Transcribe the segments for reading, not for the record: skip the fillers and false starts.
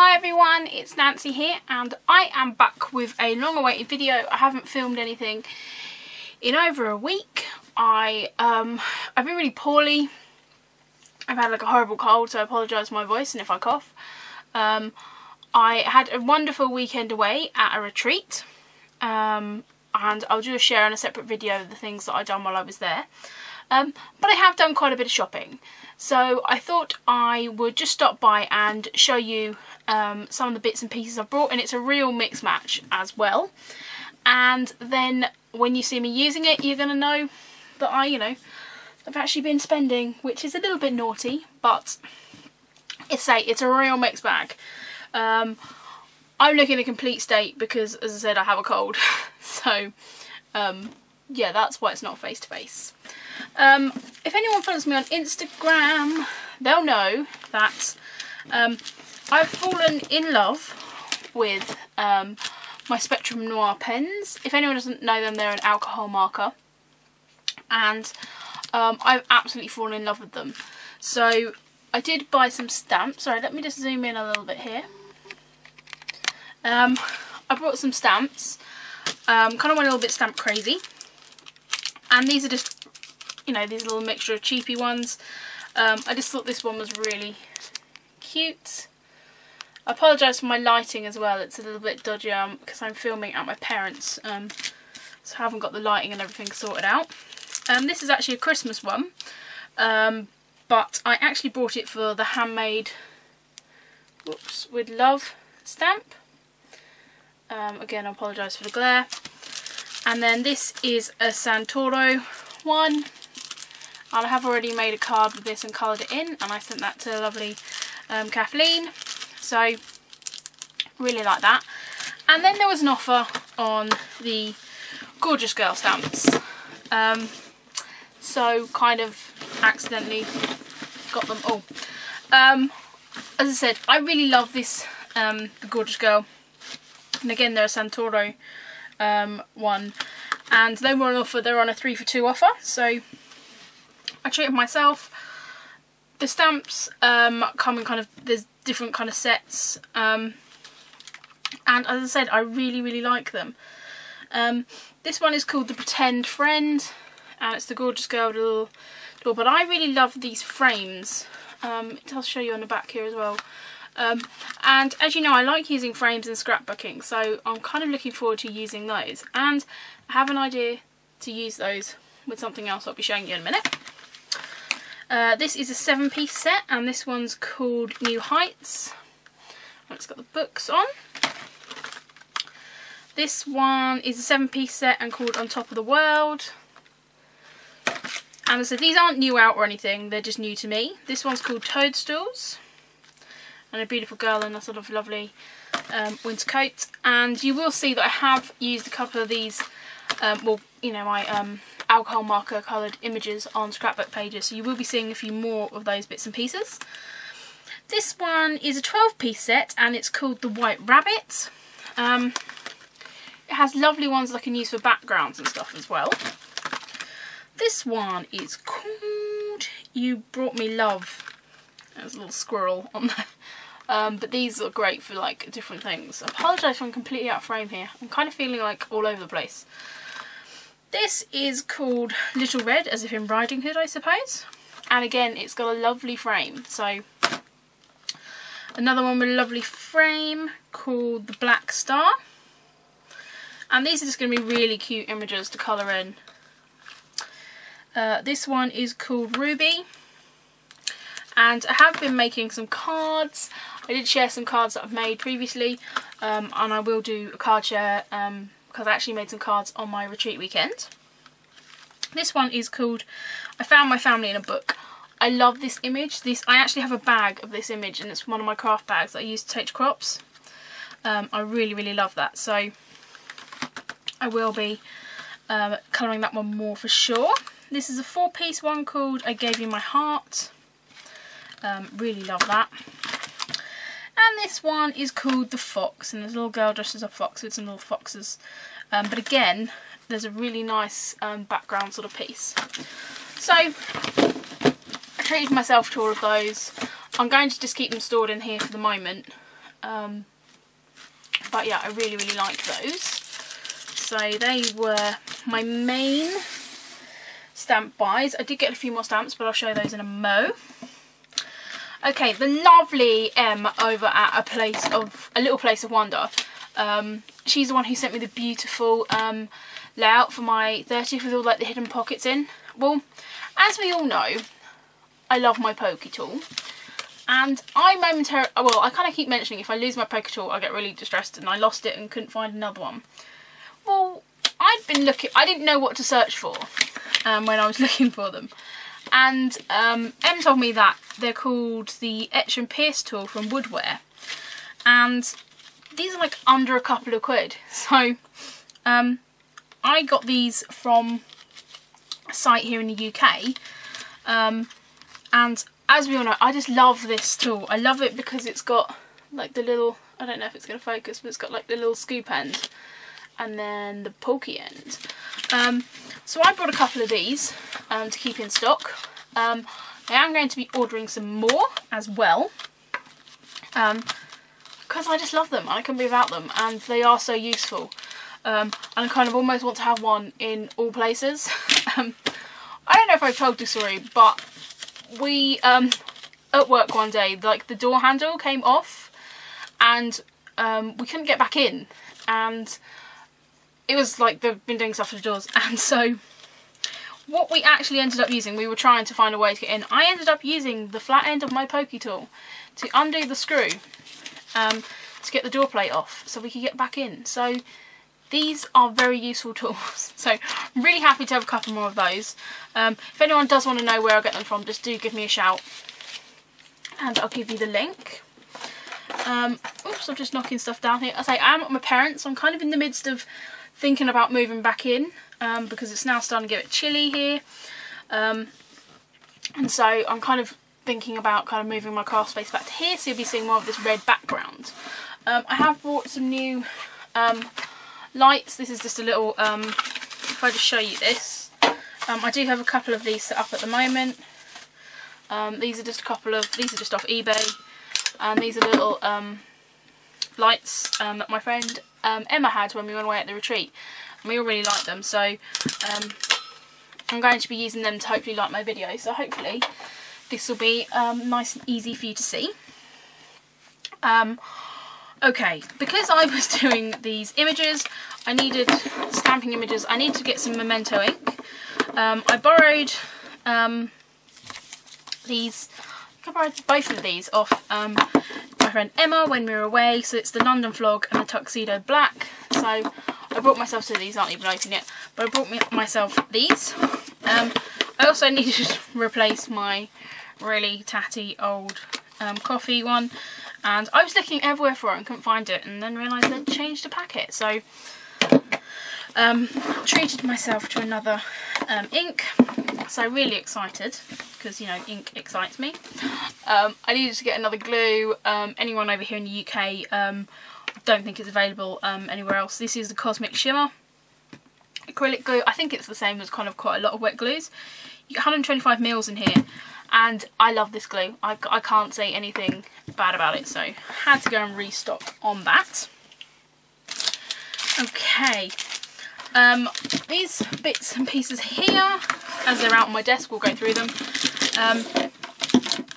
Hi everyone, it's Nancy here and I am back with a long awaited video. I haven't filmed anything in over a week. I've been really poorly. I've had like a horrible cold, so I apologise for my voice and if I cough. I had a wonderful weekend away at a retreat, and I'll do a share on a separate video of the things that I've done while I was there. But I have done quite a bit of shopping, so I thought I would just stop by and show you some of the bits and pieces I've brought, and it's a real mix match as well. And then when you see me using it, you're going to know that I've actually been spending, which is a little bit naughty, but it's a real mixed bag. I'm looking in a complete state because, as I said, I have a cold. So yeah, that's why it's not face to face. If anyone follows me on Instagram, they'll know that I've fallen in love with my Spectrum Noir pens. If anyone doesn't know them, they're an alcohol marker, and I've absolutely fallen in love with them. So I did buy some stamps. Sorry, let me just zoom in a little bit here. I brought some stamps. Kind of went a little bit stamp crazy, and these are just, these little mixture of cheapy ones. I just thought this one was really cute. I apologise for my lighting as well, it's a little bit dodgy because I'm filming at my parents', so I haven't got the lighting and everything sorted out. This is actually a Christmas one, but I actually bought it for the handmade with love stamp. Again, I apologise for the glare. And then this is a Santoro one, and I have already made a card with this and coloured it in, and I sent that to lovely Kathleen, so really like that. And then there was an offer on the Gorgeous Girl stamps, so kind of accidentally got them all. As I said, I really love this, the Gorgeous Girl, and again they're a Santoro one, and they were on offer. They're on a 3 for 2 offer, so I treated myself. The stamps come in there's different kind of sets, and as I said, I really like them. This one is called the Pretend Friend, and it's the Gorgeous Girl little doll, but I really love these frames. I'll show you on the back here as well. And as you know, I like using frames in scrapbooking, so I'm kind of looking forward to using those, and I have an idea to use those with something else I'll be showing you in a minute. This is a 7-piece set, and this one's called New Heights, and it's got the books on. This one is a 7-piece set and called On Top of the World. And so these aren't new out or anything, they're just new to me. This one's called Toadstools, and a beautiful girl in a sort of lovely winter coat. And you will see that I have used a couple of these, my alcohol marker coloured images on scrapbook pages, so you will be seeing a few more of those bits and pieces. This one is a 12-piece set, and it's called the White Rabbit. It has lovely ones that I can use for backgrounds and stuff as well. This one is called You Brought Me Love. There's a little squirrel on there. But these are great for like different things. I apologise if I'm completely out of frame here. I'm kind of feeling like all over the place. This is called Little Red, as if in Riding Hood, I suppose. And again, it's got a lovely frame. So another one with a lovely frame called the Black Star. And these are just going to be really cute images to colour in. This one is called Ruby. And I have been making some cards. I did share some cards that I've made previously, and I will do a card share because I actually made some cards on my retreat weekend. This one is called I Found My Family in a Book. I love this image. I actually have a bag of this image, and it's one of my craft bags that I use to take to crops. I really love that, so I will be colouring that one more for sure. This is a 4-piece one called I Gave You My Heart. Really love that. And this one is called The Fox, and there's a little girl dressed as a fox with some little foxes. But again, there's a really nice background sort of piece. So I treated myself to all of those. I'm going to just keep them stored in here for the moment. But yeah, I really like those. So they were my main stamp buys. I did get a few more stamps, but I'll show those in a mo. Okay, the lovely Em over at a little place of wonder. She's the one who sent me the beautiful layout for my 30th with all like the hidden pockets in. Well, as we all know, I love my pokey tool, and I kind of keep mentioning if I lose my pokey tool I get really distressed, and I lost it and couldn't find another one. Well, I'd been looking, I didn't know what to search for when I was looking for them, and Em told me that they're called the Etch and Pierce tool from Woodware, and these are like under a couple of quid. So I got these from a site here in the UK, and as we all know, I just love this tool. I love it because it's got like the little, I don't know if it's going to focus, but it's got like the little scoop end and then the pokey end. So I bought a couple of these to keep in stock. I am going to be ordering some more as well, because I just love them. I couldn't be without them, and they are so useful. And I kind of almost want to have one in all places. I don't know if I've told this story, but we at work one day, like the door handle came off, and we couldn't get back in, and it was like they've been doing stuff to the doors, and so what we actually ended up using, we were trying to find a way to get in. I ended up using the flat end of my pokey tool to undo the screw to get the door plate off so we could get back in. So these are very useful tools. So I'm really happy to have a couple more of those. If anyone does want to know where I get them from, just do give me a shout and I'll give you the link. Oops, I'm just knocking stuff down here. I say I am at my parents', so I'm kind of in the midst of thinking about moving back in, because it's now starting to get a bit chilly here. And so I'm kind of thinking about kind of moving my craft space back to here, so you'll be seeing more of this red background. I have bought some new lights. This is just a little, if I just show you this, I do have a couple of these set up at the moment. These are just off eBay, and these are little lights that my friend Emma had when we went away at the retreat, and we all really liked them, so I'm going to be using them to hopefully light my video, so hopefully this will be nice and easy for you to see. Okay, because I was doing these images, I needed stamping images, I need to get some Memento ink. I borrowed these, I borrowed both of these off my friend Emma when we were away. So it's the London Vlog and the Tuxedo Black. So I brought myself to these, aren't even open yet, but I brought myself these. I also needed to replace my really tatty old coffee one, and I was looking everywhere for it and couldn't find it, and then realised they'd changed the packet. So treated myself to another ink, so really excited because, you know, ink excites me. I needed to get another glue. Anyone over here in the UK, don't think it's available anywhere else. This is the Cosmic Shimmer acrylic glue. I think it's the same as kind of quite a lot of wet glues. You get 125 mils in here, and I love this glue. I can't say anything bad about it, so had to go and restock on that. Okay, these bits and pieces here, as they're out on my desk, we'll go through them.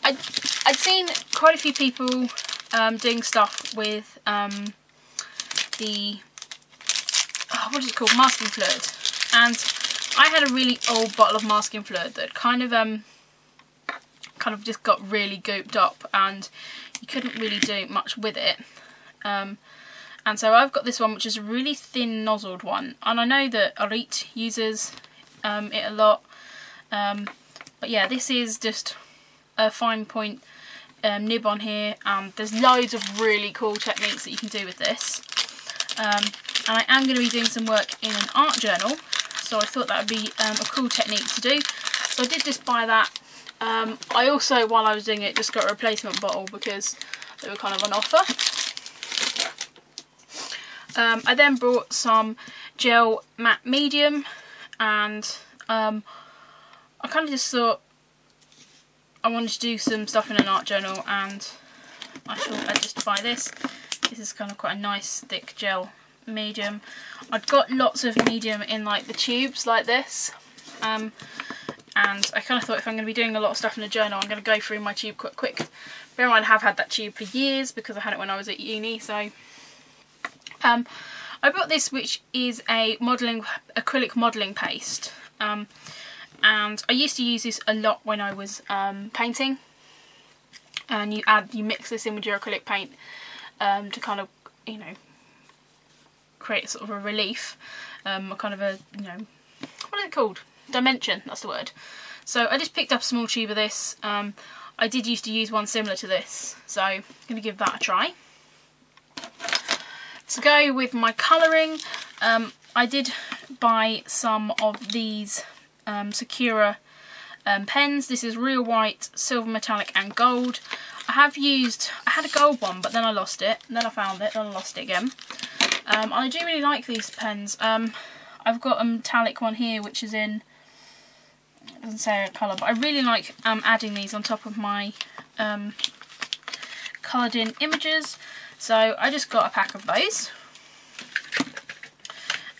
I'd seen quite a few people doing stuff with the, what is it called, masking fluid, and I had a really old bottle of masking fluid that kind of just got really gooped up, and you couldn't really do much with it. And so I've got this one, which is a really thin nozzled one, and I know that Elite uses it a lot, but yeah, this is just a fine point nib on here. There's loads of really cool techniques that you can do with this, and I am going to be doing some work in an art journal, so I thought that would be a cool technique to do, so I did just buy that. I also, while I was doing it, just got a replacement bottle because they were kind of on offer. I then brought some gel matte medium, and I kind of just thought I wanted to do some stuff in an art journal, and I thought I'd just buy this. This is kind of quite a nice thick gel medium. I've got lots of medium in like the tubes like this, and I kind of thought if I'm going to be doing a lot of stuff in a journal, I'm going to go through my tube quite quick. Bear in mind I have had that tube for years because I had it when I was at uni. So I bought this, which is a acrylic modelling paste, and I used to use this a lot when I was painting. And you mix this in with your acrylic paint to kind of, you know, create sort of a relief, a kind of a, you know, what is it called? Dimension, that's the word. So I just picked up a small tube of this. I did used to use one similar to this, so I'm going to give that a try. To go with my colouring, I did buy some of these Sakura pens. This is real white, silver metallic and gold. I had a gold one, but then I lost it, and then I found it, and I lost it again. I do really like these pens. I've got a metallic one here, which is in, it doesn't say a colour, but I really like adding these on top of my coloured in images. So I just got a pack of those.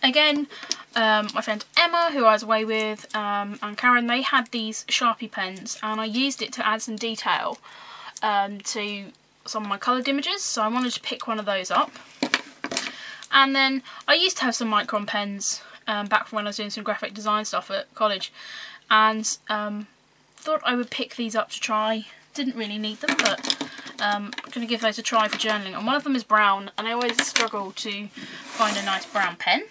Again, my friend Emma, who I was away with, and Karen, they had these Sharpie pens, and I used it to add some detail to some of my coloured images, so I wanted to pick one of those up. And then I used to have some micron pens back from when I was doing some graphic design stuff at college, and thought I would pick these up to try. Didn't really need them, but I'm going to give those a try for journaling. And one of them is brown, and I always struggle to find a nice brown pen.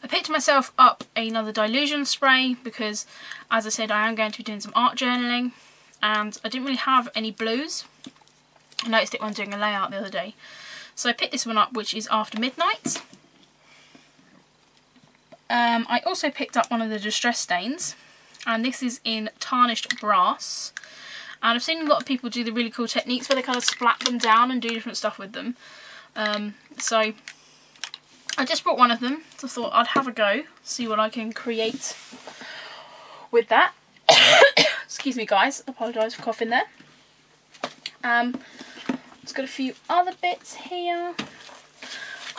I picked myself up another Dilution spray because, as I said, I am going to be doing some art journaling, and I didn't really have any blues. I noticed it when doing a layout the other day. So I picked this one up, which is After Midnight. I also picked up one of the Distress stains, and this is in Tarnished Brass. And I've seen a lot of people do the really cool techniques where they kind of splat them down and do different stuff with them. So I just brought one of them, so I thought I'd have a go, see what I can create with that. Excuse me guys, apologise for coughing there. It's got a few other bits here.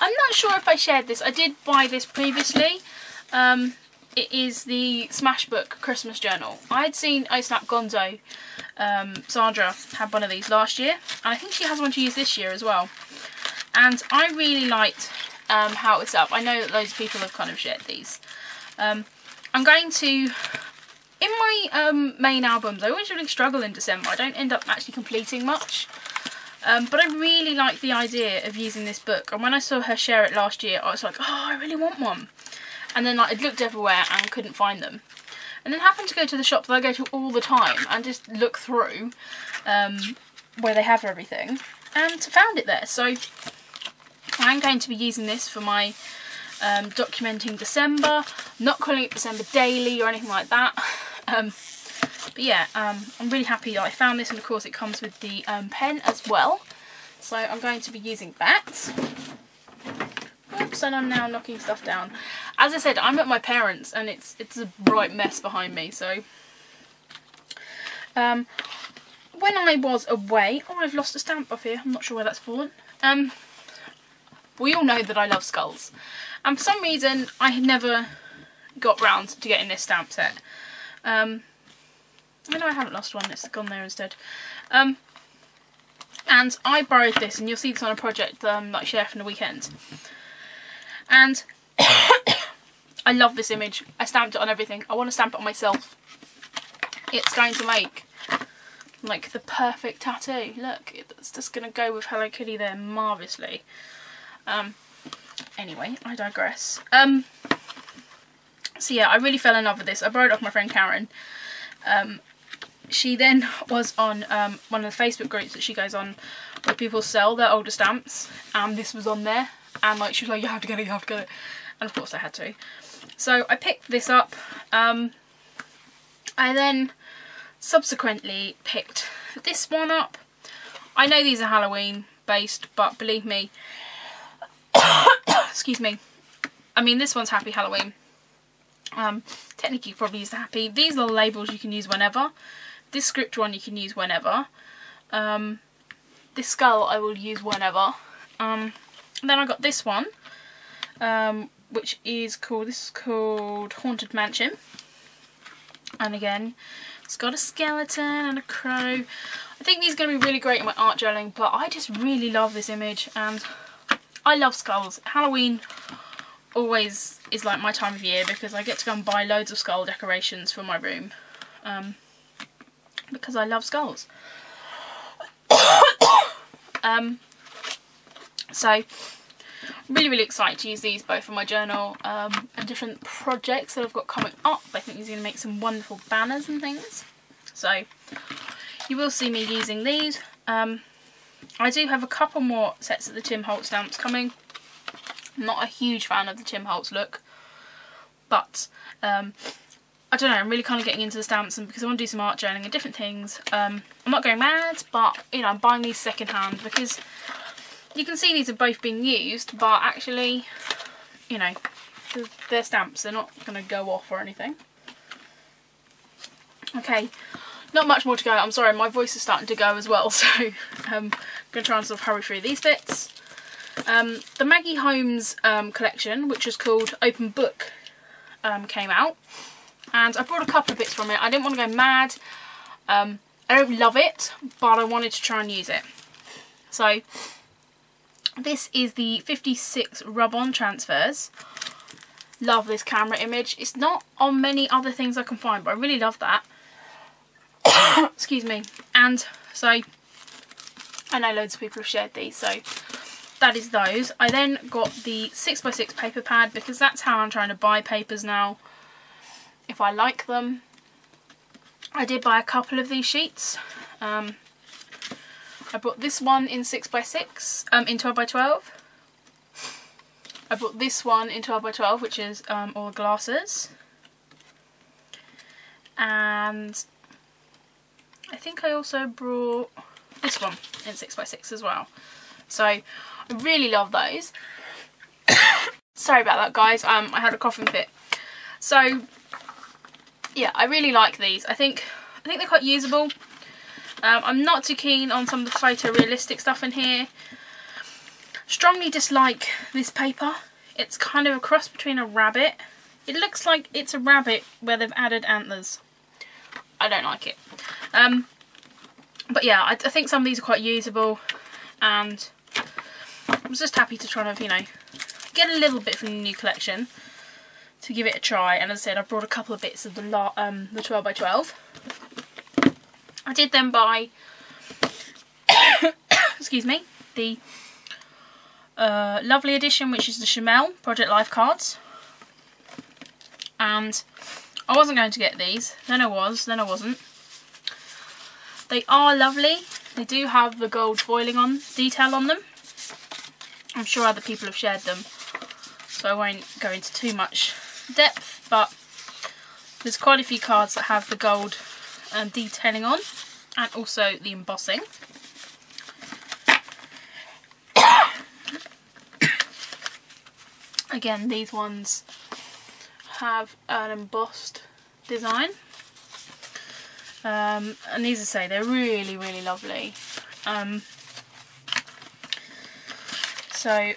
I'm not sure if I shared this. I did buy this previously. It is the Smashbook Christmas Journal. I had seen Snap Gonzo, Sandra, had one of these last year, and I think she has one to use this year as well. And I really liked how it's up. I know that loads of people have kind of shared these. I'm going to, in my main albums, I always really struggle in December. I don't end up actually completing much. But I really like the idea of using this book, and when I saw her share it last year, I was like, oh, I really want one. And then like, I looked everywhere and couldn't find them. And then happened to go to the shop that I go to all the time and just look through where they have everything, and found it there. So I'm going to be using this for my documenting December. I'm not calling it December Daily or anything like that. But yeah, I'm really happy that I found this, and of course it comes with the pen as well. So I'm going to be using that. Oops, and I'm now knocking stuff down. As I said, I'm at my parents' and it's a right mess behind me. So when I was away, oh, I've lost a stamp up here. I'm not sure where that's fallen. We all know that I love skulls, and for some reason I had never got round to getting this stamp set. I know I haven't lost one, it's gone there instead. And I borrowed this, and you'll see this on a project that I share from the weekend. And I love this image. I stamped it on everything. I want to stamp it on myself. It's going to make like the perfect tattoo. Look, it's just going to go with Hello Kitty there marvellously. Anyway, I digress. So yeah, I really fell in love with this. I borrowed it off my friend Karen. She then was on one of the Facebook groups that she goes on where people sell their older stamps, and this was on there, and like she was like, you have to get it, you have to get it, and of course I had to. So I picked this up. I then subsequently picked this one up. I know these are Halloween based, but believe me, excuse me, I mean this one's Happy Halloween. Technically you probably use the Happy. These are the labels you can use whenever. This script one you can use whenever. this skull I will use whenever. Then I got this one, which is called Haunted Mansion. And again, it's got a skeleton and a crow. I think these are going to be really great in my art journaling, but I just really love this image, and I love skulls. Halloween always is like my time of year because I get to go and buy loads of skull decorations for my room, because I love skulls. So really excited to use these both for my journal and different projects that I've got coming up. I think these are going to make some wonderful banners and things. So you will see me using these. I do have a couple more sets of the Tim Holtz stamps coming. I'm not a huge fan of the Tim Holtz look, but I don't know, I'm really kind of getting into the stamps, and because I want to do some art journaling and different things. I'm not going mad, but you know, I'm buying these second hand because you can see these have both been used, but actually, you know, they're stamps, they're not going to go off or anything. Okay, not much more to go. I'm sorry, my voice is starting to go as well, so I'm going to try and sort of hurry through these bits. The Maggie Holmes collection, which is called Open Book, came out, and I brought a couple of bits from it. I didn't want to go mad. I don't love it, but I wanted to try and use it. So this is the 56 rub-on transfers. Love this camera image. It's not on many other things I can find, but I really love that. Excuse me. And so I know loads of people have shared these, so that is those. I then got the 6x6 paper pad because that's how I'm trying to buy papers now, if I like them. I did buy a couple of these sheets. I bought this one in 6x6, in 12x12. I bought this one in 12x12, which is all the glasses. And I think I also brought this one in 6x6 as well. So I really love those. Sorry about that, guys. I had a coughing fit. So yeah, I really like these. I think they're quite usable. I'm not too keen on some of the photorealistic stuff in here. Strongly dislike this paper. It's kind of a cross between a rabbit. It looks like it's a rabbit where they've added antlers. I don't like it. But yeah, I think some of these are quite usable, and I was just happy to try to, you know, get a little bit from the new collection to give it a try. And as I said, I brought a couple of bits of the 12x12. I did then buy, excuse me, the lovely edition, which is the Chamel Project Life cards. And I wasn't going to get these, then I was, then I wasn't. They are lovely. They do have the gold foiling detail on them. I'm sure other people have shared them, so I won't go into too much depth, but there's quite a few cards that have the gold detailing on, and also the embossing. Again, these ones have an embossed design, and these, as I say, they're really lovely. So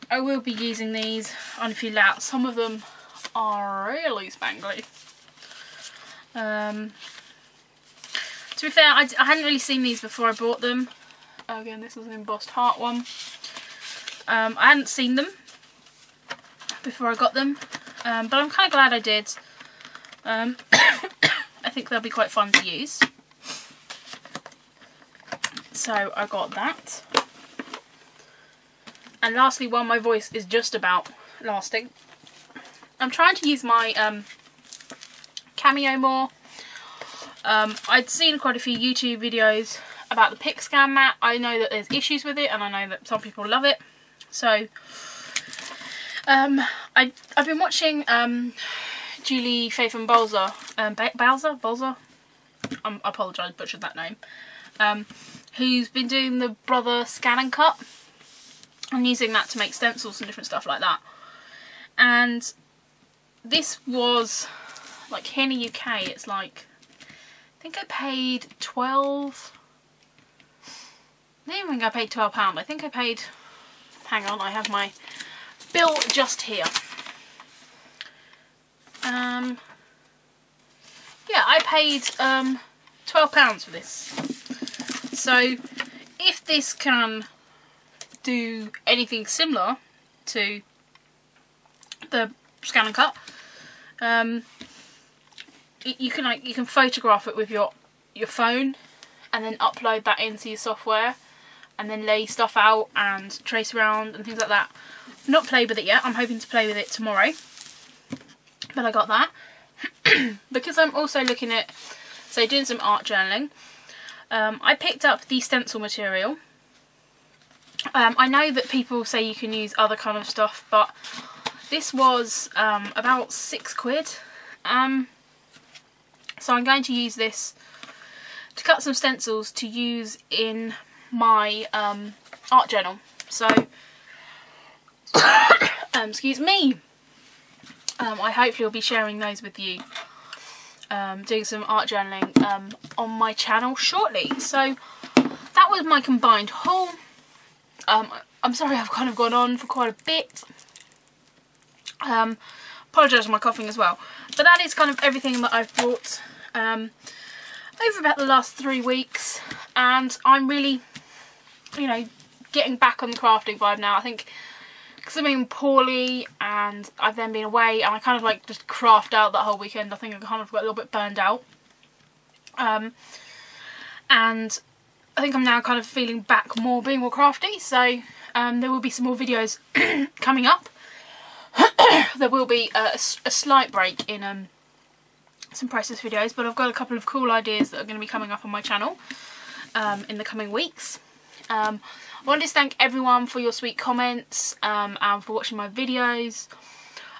I will be using these on a few layouts. Some of them are really spangly. To be fair, I hadn't really seen these before I bought them. Again, this is an embossed heart one. I hadn't seen them before I got them, but I'm kind of glad I did. I think they'll be quite fun to use. So I got that. And lastly, while my voice is just about lasting, I'm trying to use my Cameo more. I'd seen quite a few YouTube videos about the Pic Scan mat. I know that there's issues with it, and I know that some people love it. So I've been watching Julie Faitham Bolzer, Bolzer? I apologise, butchered that name. Who's been doing the Brother Scan and Cut. I'm using that to make stencils and different stuff like that. And this was, like, here in the UK, it's like, I think I paid 12 I don't think I paid £12. I think I paid, hang on, I have my bill just here. Yeah, I paid £12 for this. So if this can do anything similar to the Scan and Cut, you can photograph it with your phone and then upload that into your software and then lay stuff out and trace around and things like that. I've not played with it yet. I'm hoping to play with it tomorrow, but I got that. Because I'm also looking at, so doing some art journaling, I picked up the stencil material. I know that people say you can use other kind of stuff, but this was about £6. So I'm going to use this to cut some stencils to use in my art journal. So, excuse me. I hopefully will be sharing those with you, doing some art journaling on my channel shortly. So that was my combined haul. I'm sorry I've kind of gone on for quite a bit. Apologise for my coughing as well. But that is kind of everything that I've bought over about the last 3 weeks. And I'm really, you know, getting back on the crafting vibe now. I think because I've been poorly and I've then been away and I kind of like just craft out that whole weekend. I think I kind of got a little bit burned out. And I think I'm now kind of feeling back more, being more crafty. So there will be some more videos coming up. There will be a slight break in some process videos, but I've got a couple of cool ideas that are going to be coming up on my channel in the coming weeks. I want to thank everyone for your sweet comments and for watching my videos.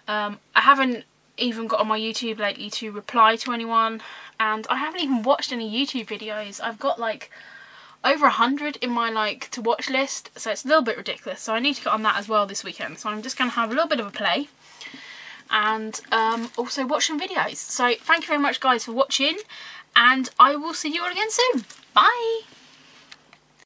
I haven't even got on my YouTube lately to reply to anyone, and I haven't even watched any YouTube videos. I've got like over 100 in my like to watch list, so it's a little bit ridiculous. So I need to get on that as well this weekend. So I'm just going to have a little bit of a play and also watch some videos. So thank you very much guys for watching, and I will see you all again soon. Bye!